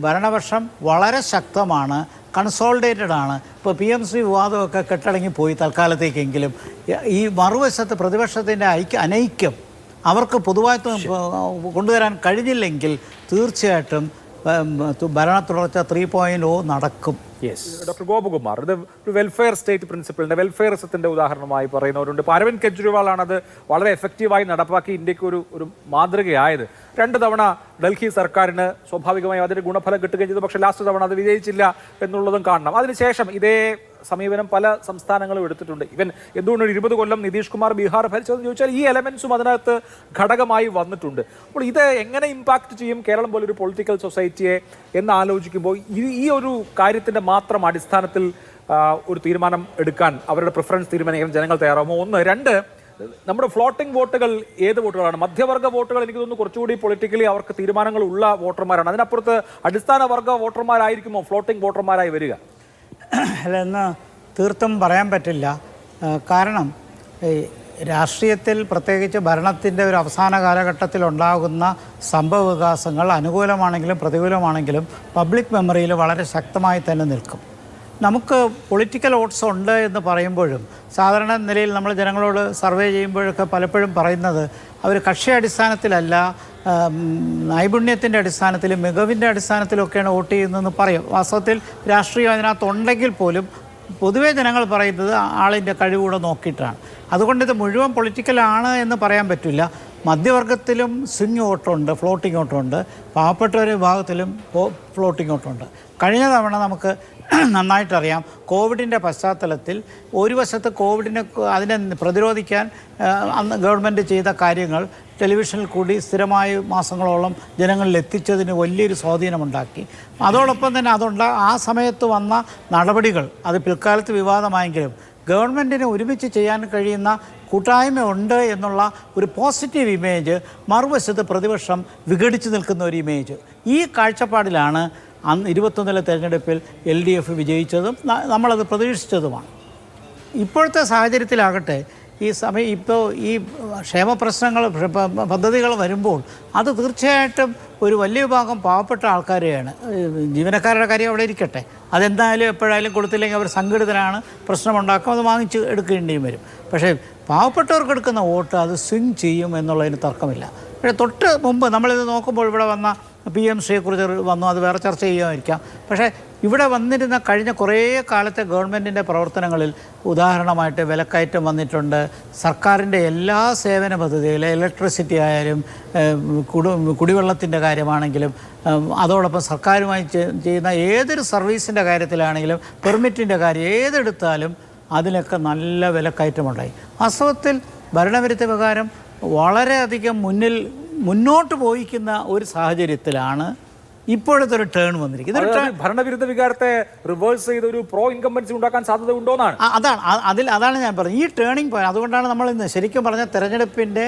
ഭരണപക്ഷം വളരെ ശക്തമാണ്, കൺസോളിഡേറ്റഡ് ആണ്. ഇപ്പോൾ PMC വിവാദമൊക്കെ കെട്ടടങ്ങിപ്പോയി തൽക്കാലത്തേക്കെങ്കിലും. ഈ മറുവശത്ത് പ്രതിപക്ഷത്തിൻ്റെ അനൈക്യം അവർക്ക് പൊതുവായിട്ട് കൊണ്ടുവരാൻ കഴിഞ്ഞില്ലെങ്കിൽ തീർച്ചയായിട്ടും ഭരണ തുടർച്ച 3.0 നടക്കും. ഡോക്ടർ ഗോപകുമാർ, ഇത് ഒരു വെൽഫെയർ സ്റ്റേറ്റ് പ്രിൻസിപ്പിളിന്റെ വെൽഫെയറിസത്തിന്റെ ഉദാഹരണമായി പറയുന്നവരുണ്ട്. ഇപ്പോൾ അരവിന്ദ് കെജ്രിവാളാണ് അത് വളരെ എഫക്റ്റീവായി നടപ്പാക്കി ഇന്ത്യക്ക് ഒരു മാതൃകയായത്. 2 തവണ ഡൽഹി സർക്കാരിന് സ്വാഭാവികമായും അതിന് ഗുണഫലം കിട്ടുകയും ചെയ്തു. പക്ഷേ ലാസ്റ്റ് തവണ അത് വിജയിച്ചില്ല എന്നുള്ളതും കാണണം. അതിനുശേഷം ഇതേ സമീപനം പല സംസ്ഥാനങ്ങളും എടുത്തിട്ടുണ്ട്. ഇവൻ എന്തുകൊണ്ട് 20 കൊല്ലം നിതീഷ് കുമാർ ബീഹാർ ഭരിച്ചതെന്ന് ചോദിച്ചാൽ ഈ എലമെന്റ്സും അതിനകത്ത് ഘടകമായി വന്നിട്ടുണ്ട്. അപ്പോൾ ഇത് എങ്ങനെ ഇമ്പാക്ട് ചെയ്യും കേരളം പോലൊരു പൊളിറ്റിക്കൽ സൊസൈറ്റിയെ എന്ന് ആലോചിക്കുമ്പോൾ ഈ ഒരു കാര്യത്തിന്റെ മാത്രം അടിസ്ഥാനത്തിൽ ഒരു തീരുമാനം എടുക്കാൻ അവരുടെ പ്രിഫറൻസ് തീരുമാനിക്കാൻ ജനങ്ങൾ തയ്യാറാകുമോ? 1. 2, നമ്മുടെ ഫ്ലോട്ടിംഗ് വോട്ടുകൾ ഏത് വോട്ടുകളാണ്? മധ്യവർഗ വോട്ടുകൾ എനിക്ക് തോന്നുന്നു കുറച്ചുകൂടി പൊളിറ്റിക്കലി അവർക്ക് തീരുമാനങ്ങൾ ഉള്ള വോട്ടർമാരാണ്. അതിനപ്പുറത്ത് അടിസ്ഥാന വർഗ വോട്ടർമാരായിരിക്കുമോ ഫ്ലോട്ടിംഗ് വോട്ടർമാരായി വരിക? അല്ല, എന്ന് തീർത്തും പറയാൻ പറ്റില്ല. കാരണം രാഷ്ട്രീയത്തിൽ പ്രത്യേകിച്ച് ഭരണത്തിൻ്റെ ഒരു അവസാന കാലഘട്ടത്തിൽ ഉണ്ടാകുന്ന സംഭവ വികാസങ്ങൾ അനുകൂലമാണെങ്കിലും പ്രതികൂലമാണെങ്കിലും പബ്ലിക് മെമ്മറിയിൽ വളരെ ശക്തമായി തന്നെ നിൽക്കും. നമുക്ക് പൊളിറ്റിക്കൽ വോട്ട്സ് ഉണ്ട് എന്ന് പറയുമ്പോഴും സാധാരണ നിലയിൽ നമ്മൾ ജനങ്ങളോട് സർവേ ചെയ്യുമ്പോഴൊക്കെ പലപ്പോഴും പറയുന്നത് അവർ കക്ഷി അടിസ്ഥാനത്തിലല്ല, നൈപുണ്യത്തിൻ്റെ അടിസ്ഥാനത്തിലും മികവിൻ്റെ അടിസ്ഥാനത്തിലൊക്കെയാണ് വോട്ട് ചെയ്യുന്നതെന്ന് പറയും. വാസ്തവത്തിൽ രാഷ്ട്രീയം അതിനകത്തുണ്ടെങ്കിൽ പോലും പൊതുവേ ജനങ്ങൾ പറയുന്നത് ആളിൻ്റെ കഴിവുകൂടെ നോക്കിയിട്ടാണ്. അതുകൊണ്ട് ഇത് മുഴുവൻ പൊളിറ്റിക്കലാണ് എന്ന് പറയാൻ പറ്റില്ല. മധ്യവർഗത്തിലും സ്വിങ് വോട്ടുണ്ട്, ഫ്ലോട്ടിംഗ് വോട്ടുണ്ട്, പാവപ്പെട്ട ഒരു വിഭാഗത്തിലും ഫ്ലോട്ടിംഗ് വോട്ടുണ്ട്. കഴിഞ്ഞ തവണ നമുക്ക് നന്നായിട്ടറിയാം, കോവിഡിൻ്റെ പശ്ചാത്തലത്തിൽ ഒരു വശത്ത് അതിനെ പ്രതിരോധിക്കാൻ അന്ന് ഗവൺമെൻറ് ചെയ്ത കാര്യങ്ങൾ ടെലിവിഷനിൽ കൂടി സ്ഥിരമായി മാസങ്ങളോളം ജനങ്ങളിൽ എത്തിച്ചതിന് വലിയൊരു സ്വാധീനമുണ്ടാക്കി. അതോടൊപ്പം തന്നെ ആ സമയത്ത് വന്ന നടപടികൾ അത് പിൽക്കാലത്ത് വിവാദമായെങ്കിലും ഗവൺമെൻറ്റിന് ഒരുമിച്ച് ചെയ്യാൻ കഴിയുന്ന കൂട്ടായ്മ ഉണ്ട് എന്നുള്ള ഒരു പോസിറ്റീവ് ഇമേജ്, മറുവശത്ത് പ്രതിപക്ഷം വിഘടിച്ച് നിൽക്കുന്ന ഒരു ഇമേജ്, ഈ കാഴ്ചപ്പാടിലാണ് അന്ന് 21 തെരഞ്ഞെടുപ്പിൽ LDF വിജയിച്ചതും നമ്മളത് പ്രതീക്ഷിച്ചതുമാണ്. ഇപ്പോഴത്തെ സാഹചര്യത്തിലാകട്ടെ ഇപ്പോൾ ഈ ക്ഷേമ പ്രശ്നങ്ങൾ പദ്ധതികൾ വരുമ്പോൾ അത് തീർച്ചയായിട്ടും ഒരു വലിയ വിഭാഗം പാവപ്പെട്ട ആൾക്കാരെയാണ്. ജീവനക്കാരുടെ കാര്യം അവിടെ ഇരിക്കട്ടെ, അതെന്തായാലും എപ്പോഴായാലും കൊടുത്തില്ലെങ്കിൽ അവർ സംഘടിതരാണ്, പ്രശ്നമുണ്ടാക്കും, അത് വാങ്ങിച്ച് എടുക്കേണ്ടിയും വരും. പക്ഷേ പാവപ്പെട്ടവർക്ക് എടുക്കുന്ന വോട്ട് അത് സ്വിങ് ചെയ്യും എന്നുള്ളതിന് തർക്കമില്ല. പക്ഷേ തൊട്ട് മുമ്പ് നമ്മളിത് നോക്കുമ്പോൾ ഇവിടെ വന്ന PMCയെക്കുറിച്ച് വന്നു, അത് വേറെ ചർച്ച ചെയ്യുമായിരിക്കാം. പക്ഷേ ഇവിടെ വന്നിരുന്ന കഴിഞ്ഞ കുറേ കാലത്തെ ഗവൺമെൻറ്റിൻ്റെ പ്രവർത്തനങ്ങളിൽ ഉദാഹരണമായിട്ട് വിലക്കയറ്റം വന്നിട്ടുണ്ട്. സർക്കാരിൻ്റെ എല്ലാ സേവന പദ്ധതികളും, ഇലക്ട്രിസിറ്റി ആയാലും കുടിവെള്ളത്തിൻ്റെ കാര്യമാണെങ്കിലും അതോടൊപ്പം സർക്കാരുമായി ചെയ്യുന്ന ഏതൊരു സർവീസിൻ്റെ കാര്യത്തിലാണെങ്കിലും പെർമിറ്റിൻ്റെ കാര്യം ഏതെടുത്താലും അതിലൊക്കെ നല്ല വിലക്കയറ്റമുണ്ടായി. വാസ്തവത്തിൽ ഭരണവിരുദ്ധ വികാരം വളരെയധികം മുന്നോട്ട് പോയിക്കുന്ന ഒരു സാഹചര്യത്തിലാണ് ഇപ്പോഴത്തെ ഒരു ടേൺ വന്നിരിക്കുന്നത്. ഭരണവിരുദ്ധ വികാരത്തെ റിവേഴ്സ് ചെയ്ത് ഒരു പ്രോ ഇൻകംബൻസി ഉണ്ടാക്കാൻ സാധ്യത ഉണ്ടോന്നാണ്. അതാണ് ഞാൻ പറഞ്ഞത്, ഈ ടേണിംഗ് പോയിന്റ്. അതുകൊണ്ടാണ് നമ്മൾ ഇന്ന് ശരിക്കും പറഞ്ഞ തെരഞ്ഞെടുപ്പിൻ്റെ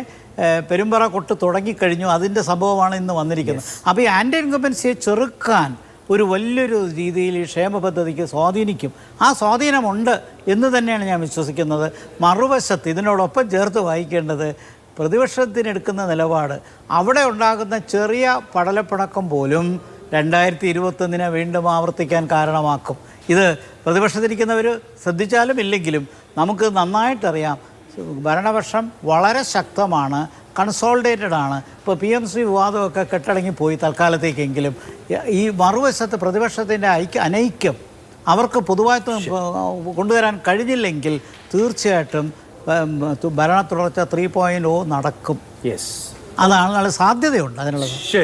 പെരുമ്പറ കൊട്ട് തുടങ്ങിക്കഴിഞ്ഞു, അതിൻ്റെ സംഭവമാണ് ഇന്ന് വന്നിരിക്കുന്നത്. അപ്പോൾ ഈ ആൻറ്റി ഇൻകംബൻസിയെ ചെറുക്കാൻ ഒരു വലിയൊരു രീതിയിൽ ഈ ക്ഷേമ പദ്ധതിക്ക് സ്വാധീനിക്കും. ആ സ്വാധീനമുണ്ട് എന്ന് തന്നെയാണ് ഞാൻ വിശ്വസിക്കുന്നത്. മറുവശത്ത് ഇതിനോടൊപ്പം ചേർത്ത് വായിക്കേണ്ടത് പ്രതിപക്ഷത്തിനെടുക്കുന്ന നിലപാട് അവിടെ ഉണ്ടാകുന്ന ചെറിയ പടലപ്പിണക്കം പോലും 2021 വീണ്ടും ആവർത്തിക്കാൻ കാരണമാക്കും. ഇത് പ്രതിപക്ഷത്തിരിക്കുന്നവർ ശ്രദ്ധിച്ചാലും ഇല്ലെങ്കിലും നമുക്ക് നന്നായിട്ടറിയാം, ഭരണപക്ഷം വളരെ ശക്തമാണ്, കൺസോളിഡേറ്റഡ് ആണ്. ഇപ്പോൾ PMC വിവാദമൊക്കെ കെട്ടടങ്ങിപ്പോയി തൽക്കാലത്തേക്കെങ്കിലും. ഈ മറുവശത്ത് പ്രതിപക്ഷത്തിൻ്റെ അനൈക്യം അവർക്ക് പൊതുവായിട്ട് കൊണ്ടുവരാൻ കഴിഞ്ഞില്ലെങ്കിൽ തീർച്ചയായിട്ടും ഭരണ തുടർച്ച 3.0 നടക്കും. യെസ്, അതാണ് സാധ്യതയുണ്ട് അതിനുള്ളത്. ശരി.